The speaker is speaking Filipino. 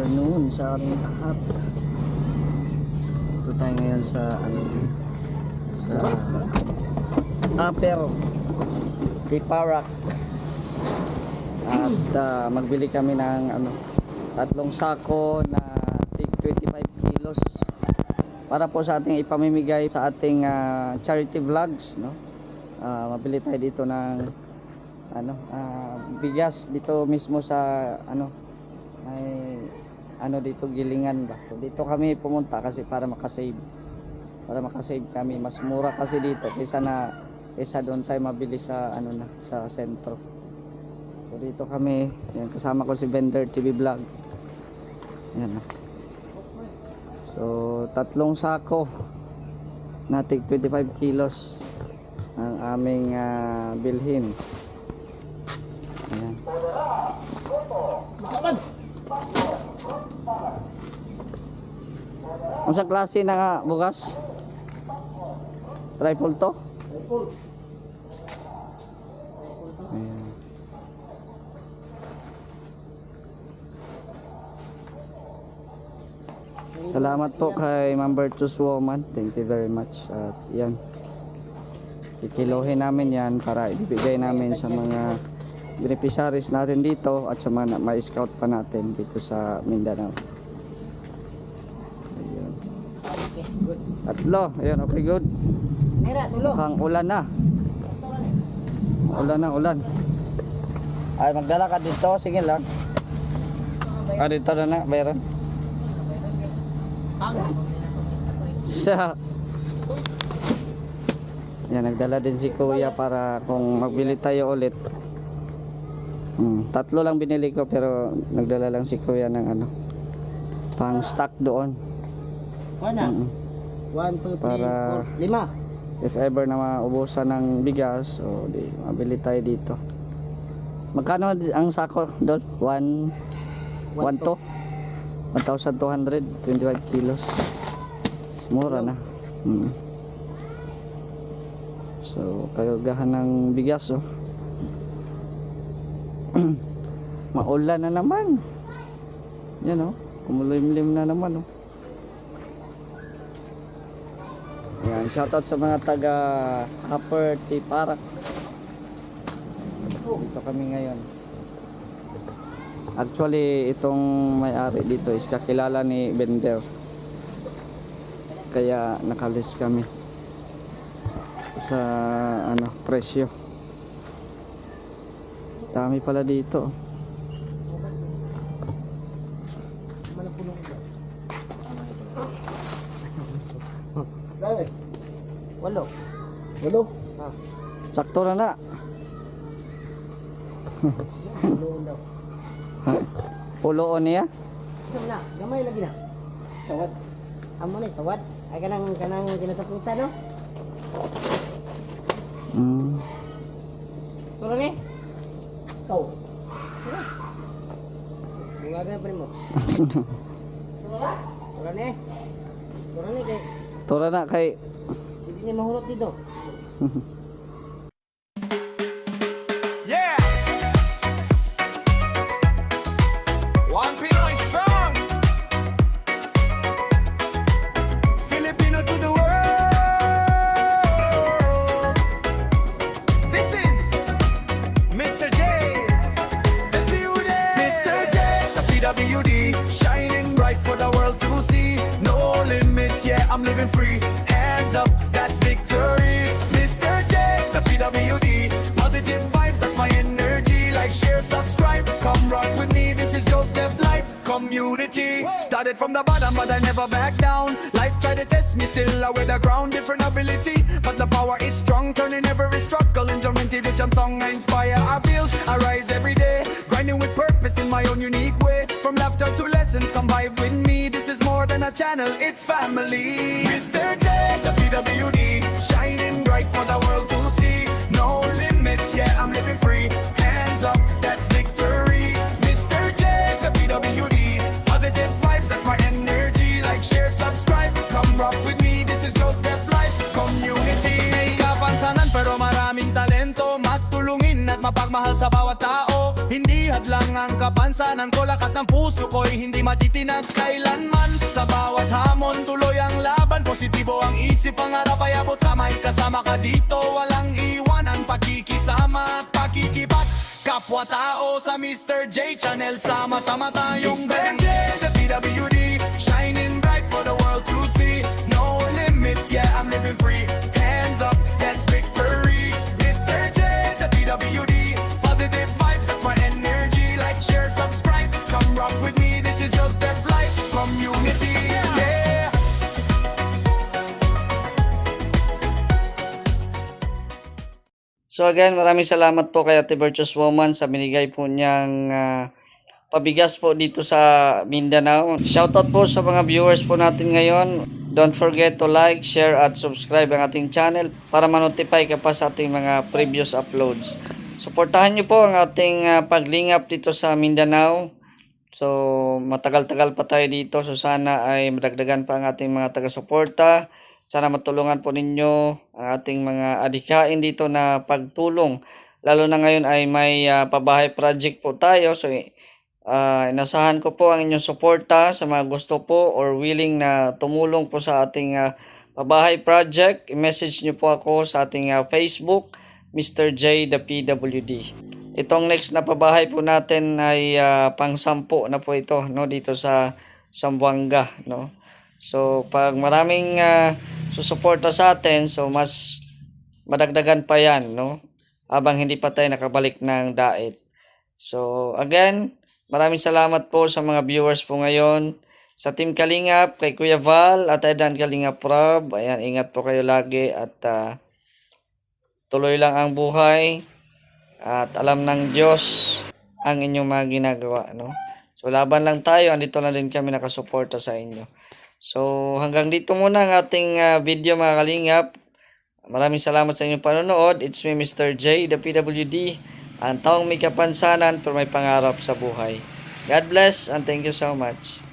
afternoon sa ating lahat. Ito tayo ngayon sa sa Upper Tiparak at magbili kami ng tatlong sako na tig 25 kilos para po sa ating ipamimigay sa ating charity vlogs, no? Mabili tayo dito ng bigas dito mismo sa may dito Gilingan ba. So, dito kami pumunta kasi para makasave kami. Mas mura kasi dito kaysa doon tayo mabili sa sa sentro. So dito kami, yan, kasama ko si Vendor TV Vlog. Yan na. So tatlong sako na tig 25 kilos ang aming bilhin. Ayan. Ang sa klase na nga bukas? Rifle to? Ayan. Salamat po kay Ma'am Virtuous Woman. Thank you very much. At yan, ikilohin namin yan para ibigay namin sa mga beneficiaries natin dito at sa mga ma-scout pa natin dito sa Mindanao. Ayun. Tatlo. Ayun, okay, good. Mukhang ulan na. Ulan. Ay, magdala ka dito. Sige lang. Dito na bayaran. Sa yan, nagdala din si Kuya para kung magbili tayo ulit. Tatlo lang binili ko pero nagdala lang si Kuya ng pang stock doon. 1, 2, 3, para 4, 5. If ever na maubusan ng bigas, o di mabili tayo dito. Magkano ang sako doon? 1,200, 25 kilos. Mura na. So, kagagahan ng bigas, oh. Maulan na naman. Yan, oh. Kumulimlim na naman, oh. Yan, shoutout sa mga taga Upper Tiparak. Dito kami ngayon. Actually, itong may-ari dito is kakilala ni Bender. Kaya nakalis kami sa presyo. Dami pala dito. Walo. Sakto na. Puloon niya? Na, gamay lagi na. Sawat. Amo ni sawat. Ay kanang kinatapusan, no? Turo ni. Tau. Bunga ka pa mo. Turo ni. Kay. Turo na kay. Hindi ni mahulot dito. Shining bright for the world to see. No limits, yeah, I'm living free. Hands up, that's victory. Mr. J, the PWD. Positive vibes, that's my energy. Like, share, subscribe, come rock with me. This is Joseph Life Community. Started from the bottom, but I never back down. Life tried to test me, still I wear the ground. Different ability, but the power is strong. Turning every struggle into motivation song. I inspire, I build, I rise every day. Grinding with purpose in my own unique way. From laughter to lessons, come vibe with me. This is more than a channel, it's family. Mr. J, the PWD. Shining bright for the world to see. No limits, yeah, I'm living free. Hands up, that's victory. Mr. J, the PWD. Positive vibes, that's my energy. Like, share, subscribe, come rock with me. This is Joseph Life Community. May kapansanan pero maraming talento. Matulungin at mapagmahal sa bawat tao. Hindi hadlang lang ang kapansanan ko. Lakas ng puso ko'y hindi matitinag kailanman. Sa bawat hamon tuloy ang laban. Positibo ang isip, pangarap ay abot kamay. Kasama ka dito, walang iwanan. Pakikisama at pakikibat, kapwa-tao sa Mr. J Channel. Sama-sama tayong Mr. J, the PWD, shining bright for the world to see. No limits, yeah, I'm living free. Hands up, that's victory. Mr. J, the PWD, positive vibes, that's my energy. Like, share, subscribe, come rock with me. This is just that flight, community, yeah. So again, maraming salamat po kay Ate Virtuous Woman sa binigay po niyang pabigas po dito sa Mindanao. Shoutout po sa mga viewers po natin ngayon. Don't forget to like, share at subscribe ang ating channel para ma-notify ka pa sa ating mga previous uploads. Suportahan niyo po ang ating paglingap dito sa Mindanao. So matagal-tagal pa tayo dito. So sana ay madagdagan pa ang ating mga taga-suporta. Sana matulungan po ninyo ang ating mga adhikain dito na pagtulong. Lalo na ngayon ay may pabahay project po tayo. So inasahan ko po ang inyong suporta sa mga gusto po or willing na tumulong po sa ating pabahay project. I-message nyo po ako sa ating Facebook, Mr. J the PWD. Itong next na pabahay po natin ay pang-10 na po ito, no, dito sa Zamboanga, no. So pag maraming susuporta sa atin, so mas madagdagan pa yan, no, habang hindi pa tayo nakabalik ng daet. So again, maraming salamat po sa mga viewers po ngayon. Sa Team Kalingap, kay Kuya Val at Edan Kalingap Rob. Ayan, ingat po kayo lagi at tuloy lang ang buhay. At alam ng Diyos ang inyong mga ginagawa, no? So laban lang tayo, andito na din kami nakasuporta sa inyo. So hanggang dito muna ang ating video mga Kalingap. Maraming salamat sa inyong panonood. It's me, Mr. J, the PWD. Ang taong may kapansanan pero may pangarap sa buhay. God bless and thank you so much.